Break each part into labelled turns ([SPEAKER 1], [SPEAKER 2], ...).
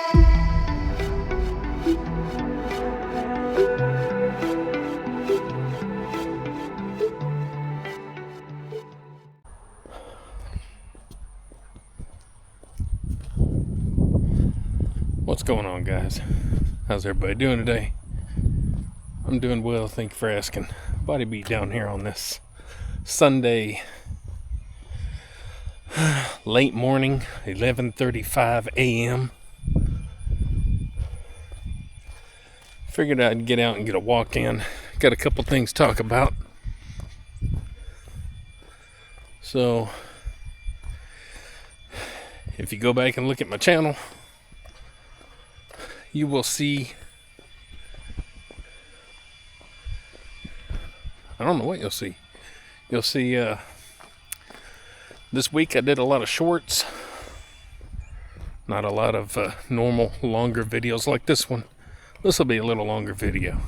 [SPEAKER 1] What's going on, guys? How's everybody doing today? I'm doing well, thank you for asking. Body beat down here on this Sunday late morning, 11:35 a.m. Figured I'd get out and get a walk in. Got a couple things to talk about. So, if you go back and look at my channel, you will see, I don't know what you'll see. You'll see this week I did a lot of shorts, not a lot of normal longer videos like this one. This will be a little longer video.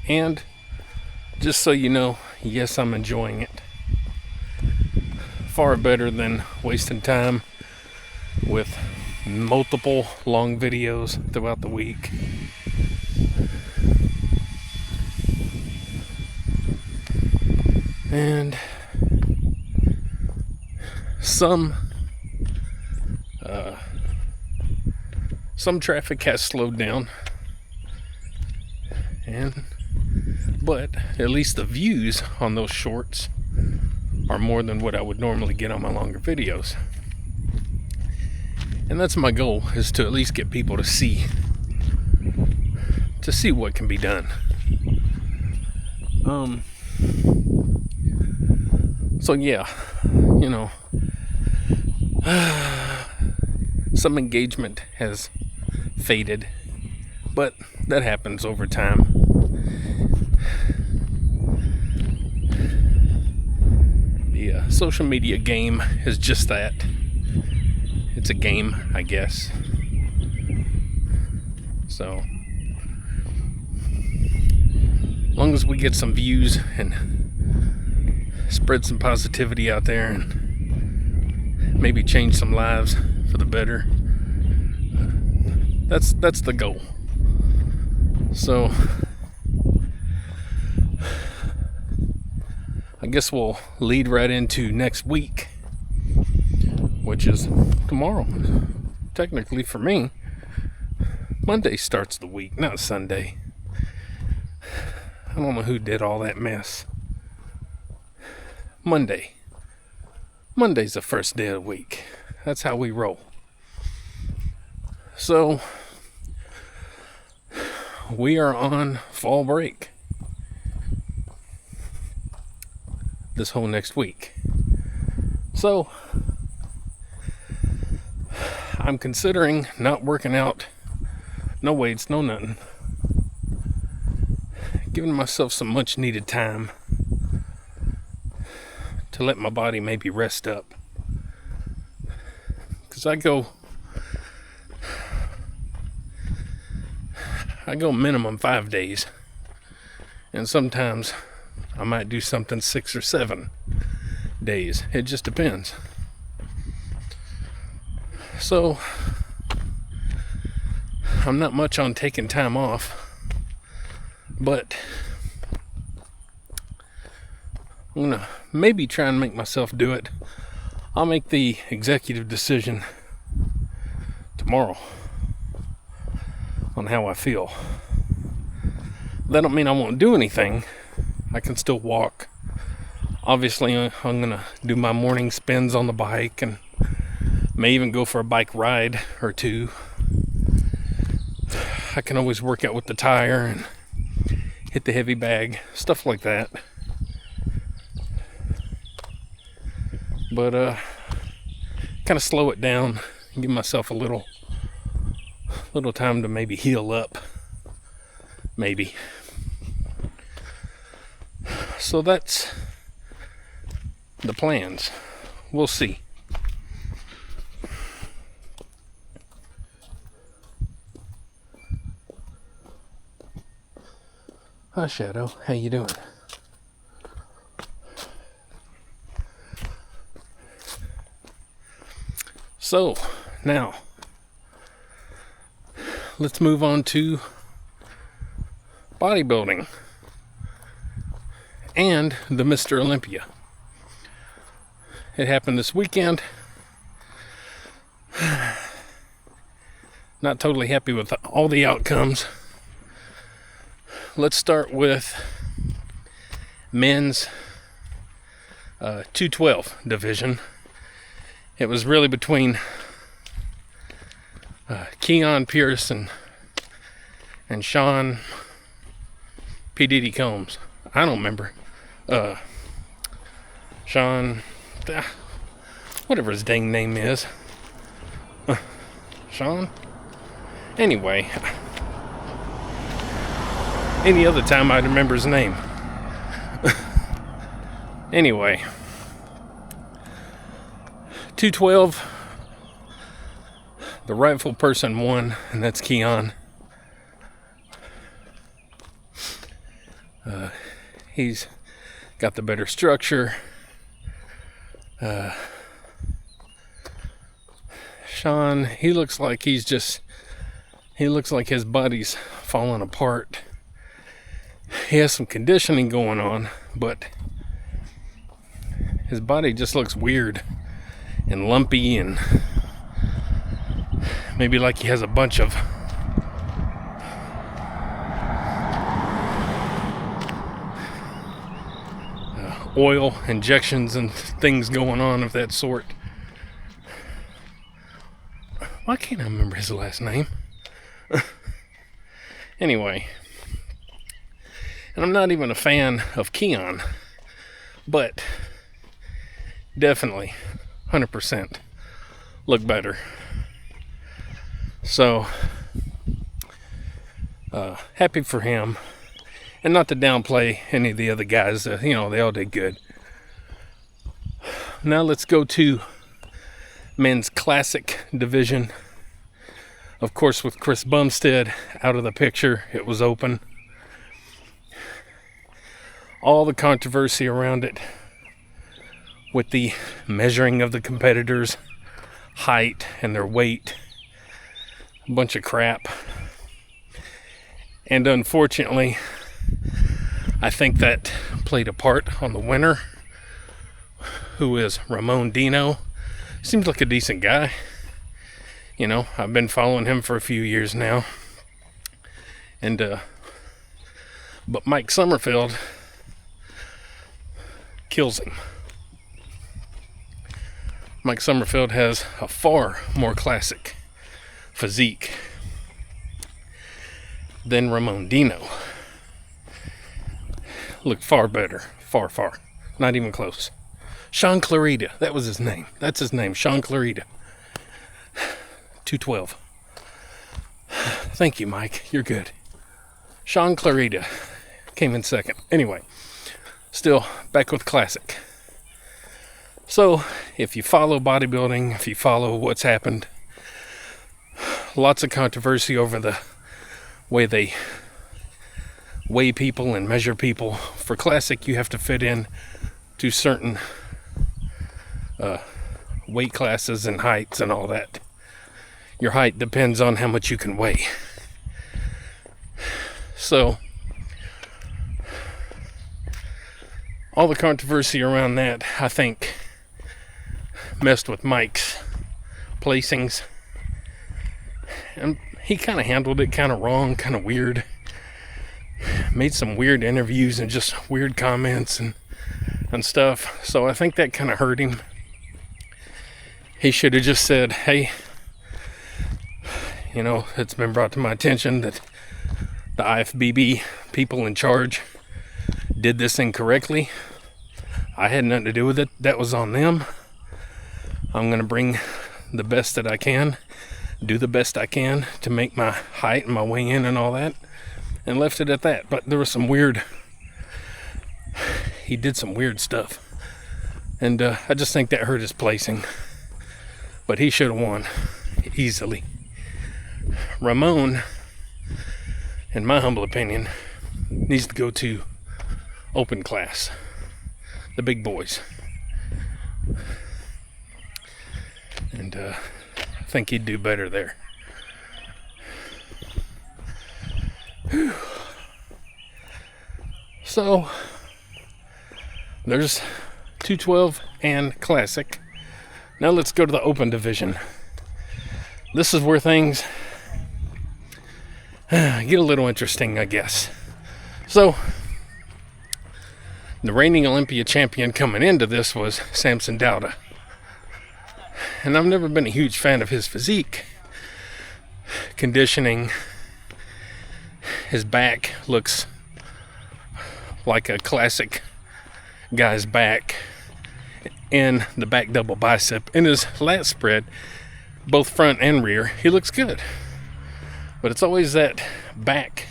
[SPEAKER 1] And just so you know, yes, I'm enjoying it. Far better than wasting time with multiple long videos throughout the week. And some traffic has slowed down, but at least the views on those shorts are more than what I would normally get on my longer videos. And that's my goal, is to at least get people to see what can be done. So yeah, you know, some engagement has faded, but that happens over time. The social media game is just that. It's a game, I guess. So, as long as we get some views and spread some positivity out there and maybe change some lives for the better, that's the goal. So, I guess we'll lead right into next week, which is tomorrow. Technically for me, Monday starts the week, not Sunday. I don't know who did all that mess. Monday's the first day of the week. That's how we roll. So, we are on fall break this whole next week. So, I'm considering not working out, no weights, no nothing. Giving myself some much needed time to let my body maybe rest up. Because I go minimum 5 days. And sometimes I might do something 6 or 7 days. It just depends. So, I'm not much on taking time off, but I'm gonna maybe try and make myself do it. I'll make the executive decision tomorrow on how I feel. That don't mean I won't do anything. I can still walk. Obviously, I'm gonna do my morning spins on the bike and may even go for a bike ride or two. I can always work out with the tire and hit the heavy bag, stuff like that. But kind of slow it down and give myself a little time to maybe heal up. Maybe. So that's the plans. We'll see. Hi, Shadow. How you doing? So, now, let's move on to bodybuilding and the Mr. Olympia. It happened this weekend. Not totally happy with all the outcomes. Let's start with men's 212 division. It was really between Keon Pierce and Sean P. Diddy Combs. I don't remember. Sean, whatever his dang name is. Sean? Anyway, any other time I'd remember his name. Anyway, 212, the rightful person won, and that's Keon. He's got the better structure. Sean, he looks like his body's falling apart. He has some conditioning going on, but his body just looks weird and lumpy, and maybe like he has a bunch of oil injections and things going on of that sort. Why can't I remember his last name? Anyway, and I'm not even a fan of Keon, but definitely 100% look better. So happy for him, and not to downplay any of the other guys. They all did good. Now let's go to men's classic division. Of course, with Chris Bumstead out of the picture, it was open. All the controversy around it with the measuring of the competitors' height and their weight. A bunch of crap. And unfortunately, I think that played a part on the winner, who is Ramon Dino. Seems like a decent guy. I've been following him for a few years now. And, but Mike Summerfield kills him. Mike Summerfield has a far more classic physique than Ramon Dino. Looked far better. Far. Not even close. Sean Clarita. That was his name. That's his name. Sean Clarita. 212. Thank you, Mike. You're good. Sean Clarita came in second. Anyway, still back with classic. So, if you follow bodybuilding, if you follow what's happened, lots of controversy over the way they weigh people and measure people. For classic, you have to fit in to certain weight classes and heights and all that. Your height depends on how much you can weigh. So, all the controversy around that, I think, messed with Mike's placings. And he kind of handled it kind of wrong, kind of weird. Made some weird interviews and just weird comments and stuff. So I think that kind of hurt him. He should have just said, hey, it's been brought to my attention that the IFBB people in charge did this incorrectly. I had nothing to do with it. That was on them. I'm going to bring the best that I can, do the best I can to make my height and my weigh-in and all that, and left it at that. But there was he did some weird stuff, and I just think that hurt his placing. But he should have won easily. Ramon, in my humble opinion, needs to go to open class, the big boys. And think he'd do better there. Whew. So there's 212 and Classic. Now let's go to the Open division. This is where things get a little interesting, I guess. So the reigning Olympia champion coming into this was Samson Dauda. And I've never been a huge fan of his physique. Conditioning, his back looks like a classic guy's back, and the back double bicep. In his lat spread, both front and rear, he looks good. But it's always that back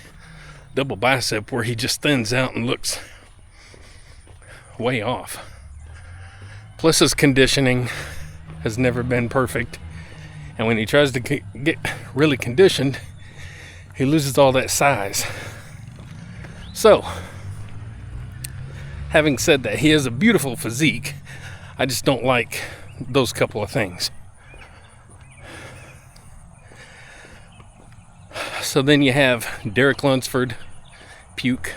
[SPEAKER 1] double bicep where he just thins out and looks way off. Plus his conditioning has never been perfect, and when he tries to get really conditioned, he loses all that size. So, having said that, he has a beautiful physique. I just don't like those couple of things. So then you have Derek Lunsford, Puke,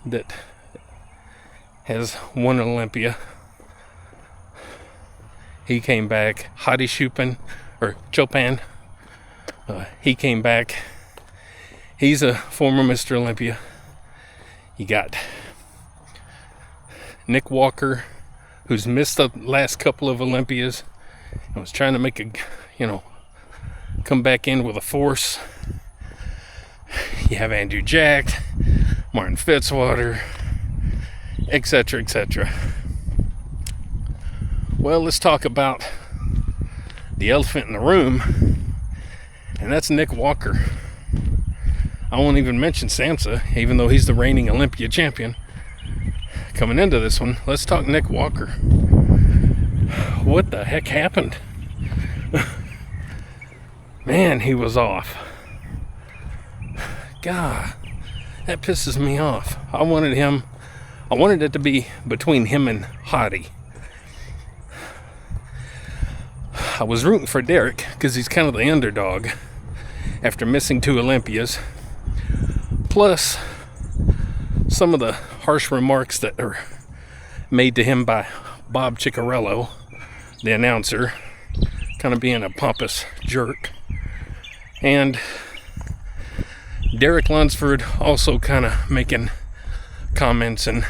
[SPEAKER 1] that has won Olympia. He came back. Hadi Choopan, he came back. He's a former Mr. Olympia. You got Nick Walker, who's missed the last couple of Olympias and was trying to make come back in with a force. You have Andrew Jack, Martin Fitzwater, etc., etc. Well, let's talk about the elephant in the room, and that's Nick Walker. I won't even mention Samsa, even though he's the reigning Olympia champion. Coming into this one, let's talk Nick Walker. What the heck happened? Man, he was off. God, that pisses me off. I wanted it to be between him and Hadi. I was rooting for Derek because he's kind of the underdog after missing 2 Olympias. Plus, some of the harsh remarks that are made to him by Bob Ciccarello, the announcer, kind of being a pompous jerk. And Derek Lunsford also kind of making comments and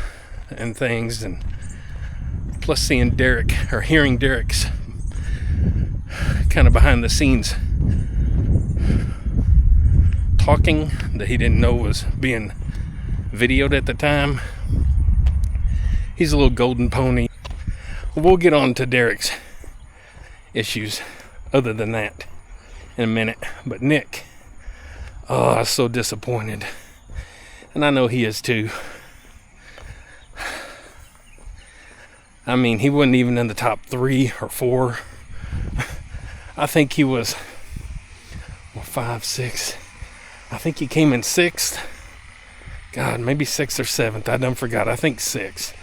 [SPEAKER 1] things. And plus seeing Derek, or hearing Derek's kind of behind the scenes talking that he didn't know was being videoed at the time. He's a little golden pony. We'll get on to Derek's issues other than that in a minute. But Nick, oh, I was so disappointed. And I know he is too. I mean, he wasn't even in the top 3 or 4. I think he was 5, 6. I think he came in 6th. God, maybe 6th or 7th. I done forgot. I think 6th.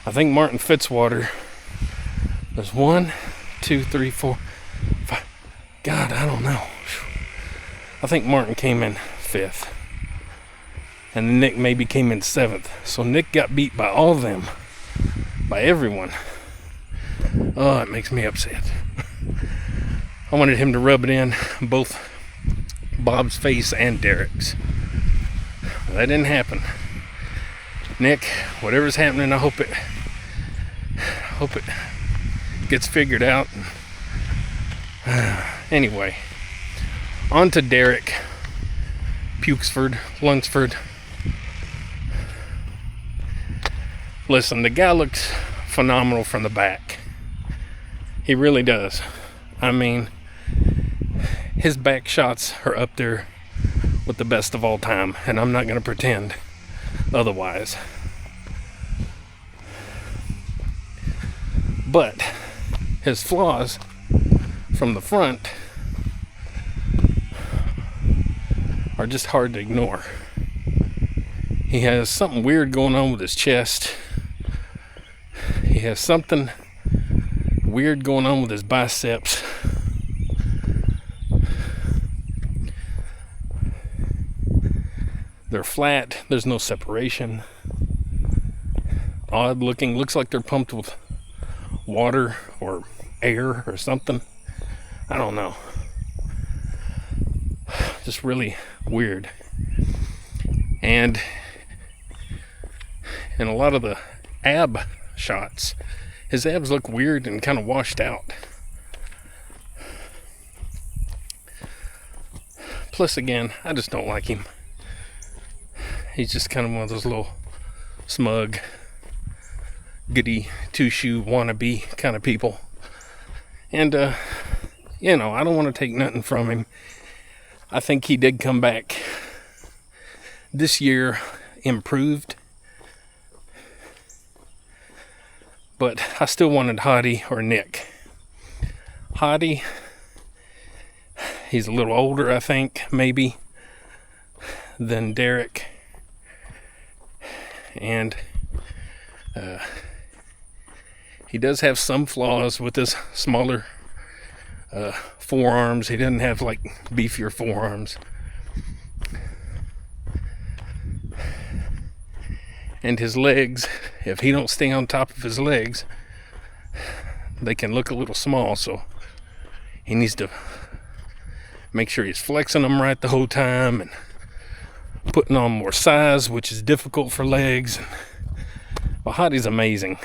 [SPEAKER 1] I think Martin Fitzwater. There's 1, 2, 3, 4, 5. God, I don't know. I think Martin came in 5th. And Nick maybe came in 7th. So Nick got beat by all of them. By everyone. Oh, it makes me upset. I wanted him to rub it in both Bob's face and Derek's. That didn't happen. Nick, whatever's happening, I hope it gets figured out. Anyway, on to Derek Lunsford. Listen, the guy looks phenomenal from the back. He really does. I mean, his back shots are up there with the best of all time, and I'm not going to pretend otherwise. But his flaws from the front are just hard to ignore. He has something weird going on with his chest. He has something weird going on with his biceps. They're flat, there's no separation. Odd looking, looks like they're pumped with water or air or something. I don't know. Just really weird. And in a lot of the ab shots, his abs look weird and kind of washed out. Plus, again, I just don't like him. He's just kind of one of those little smug, goody two-shoe wannabe kind of people. And, I don't want to take nothing from him. I think he did come back this year improved. But I still wanted Hottie or Nick. Hottie, he's a little older, I think, maybe, than Derek. And he does have some flaws with his smaller forearms. He doesn't have like beefier forearms. And his legs, if he don't stay on top of his legs, they can look a little small. So he needs to make sure he's flexing them right the whole time and putting on more size, which is difficult for legs. But Hottie's amazing.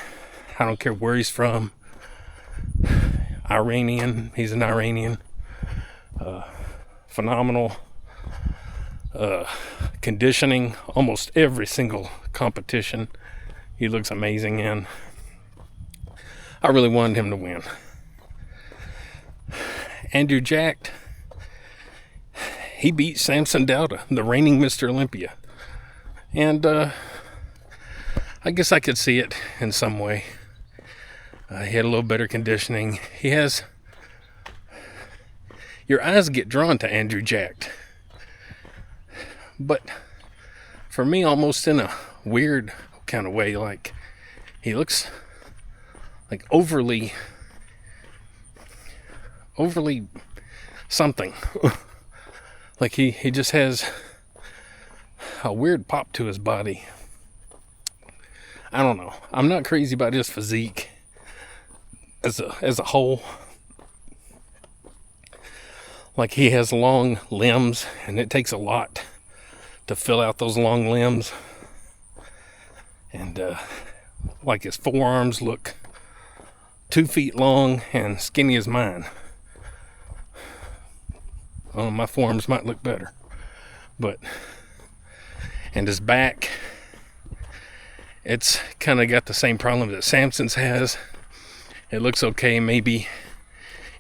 [SPEAKER 1] I don't care where he's from. Iranian, he's an Iranian. Phenomenal conditioning, almost every single competition he looks amazing in. I really wanted him to win. Andrew Jack, he beat Samson Dauda, the reigning Mr. Olympia. And I guess I could see it in some way. He had a little better conditioning. He has... Your eyes get drawn to Andrew Jack. But for me, almost in a weird kind of way, like he looks like overly something. Like he just has a weird pop to his body. I don't know. I'm not crazy about his physique as a whole. Like he has long limbs, and it takes a lot to fill out those long limbs. And like his forearms look 2 feet long and skinny as mine. Oh, my forearms might look better. But, and his back, it's kind of got the same problem that Samson's has. It looks okay maybe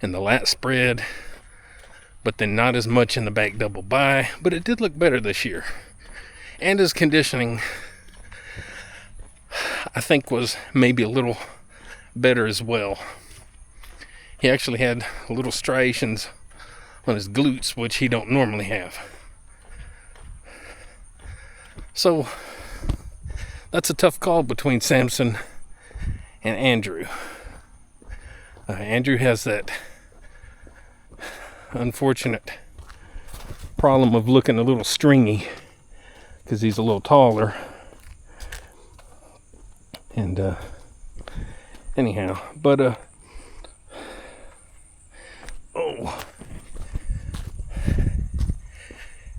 [SPEAKER 1] in the lat spread, but then not as much in the back double by. But it did look better this year. And his conditioning, I think, was maybe a little better as well. He actually had little striations on his glutes, which he don't normally have. So that's a tough call between Samson and Andrew. Andrew has that unfortunate problem of looking a little stringy because he's a little taller. And anyhow, but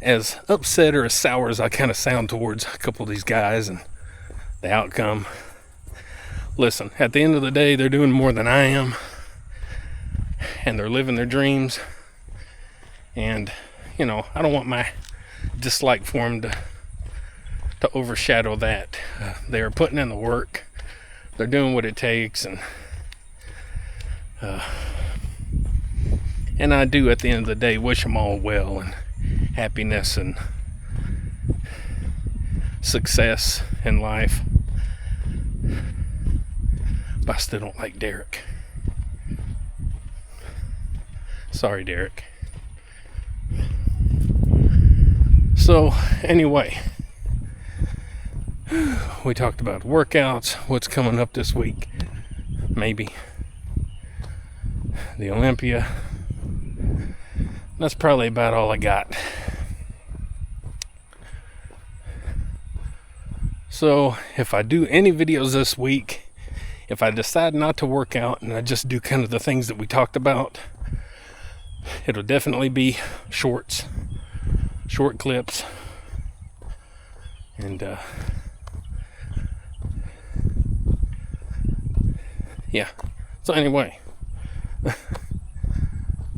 [SPEAKER 1] as upset or as sour as I kind of sound towards a couple of these guys and the outcome, listen, at the end of the day, they're doing more than I am, and they're living their dreams. And I don't want my dislike for them to overshadow that. They are putting in the work. They're doing what it takes, and I do, at the end of the day, wish them all well and happiness and success in life. But I still don't like Derek. Sorry, Derek. So, anyway, we talked about workouts, what's coming up this week, maybe. the Olympia. That's probably about all I got. So if I do any videos this week, if I decide not to work out and I just do kind of the things that we talked about, it'll definitely be short clips. And yeah. So anyway,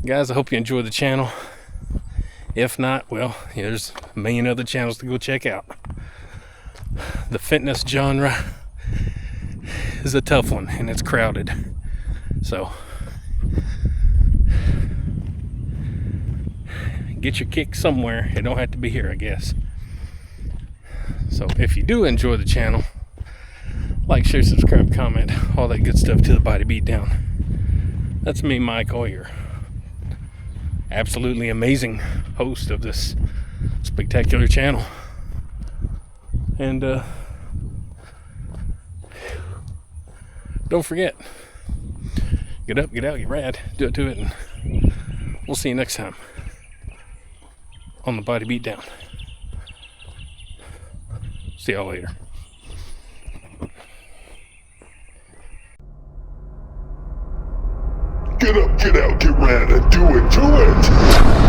[SPEAKER 1] guys, I hope you enjoy the channel. If not, well, there's a million other channels to go check out. The fitness genre is a tough one, and it's crowded. So get your kick somewhere. It don't have to be here, I guess. So if you do enjoy the channel, like, share, subscribe, comment, all that good stuff to the Body Beatdown. That's me, Mike Oyer. Absolutely amazing host of this spectacular channel. And don't forget, get up, get out, get rad, do it to it, and we'll see you next time on the Body Beatdown. See y'all later.
[SPEAKER 2] Get up, get out, get rad, and do it to it!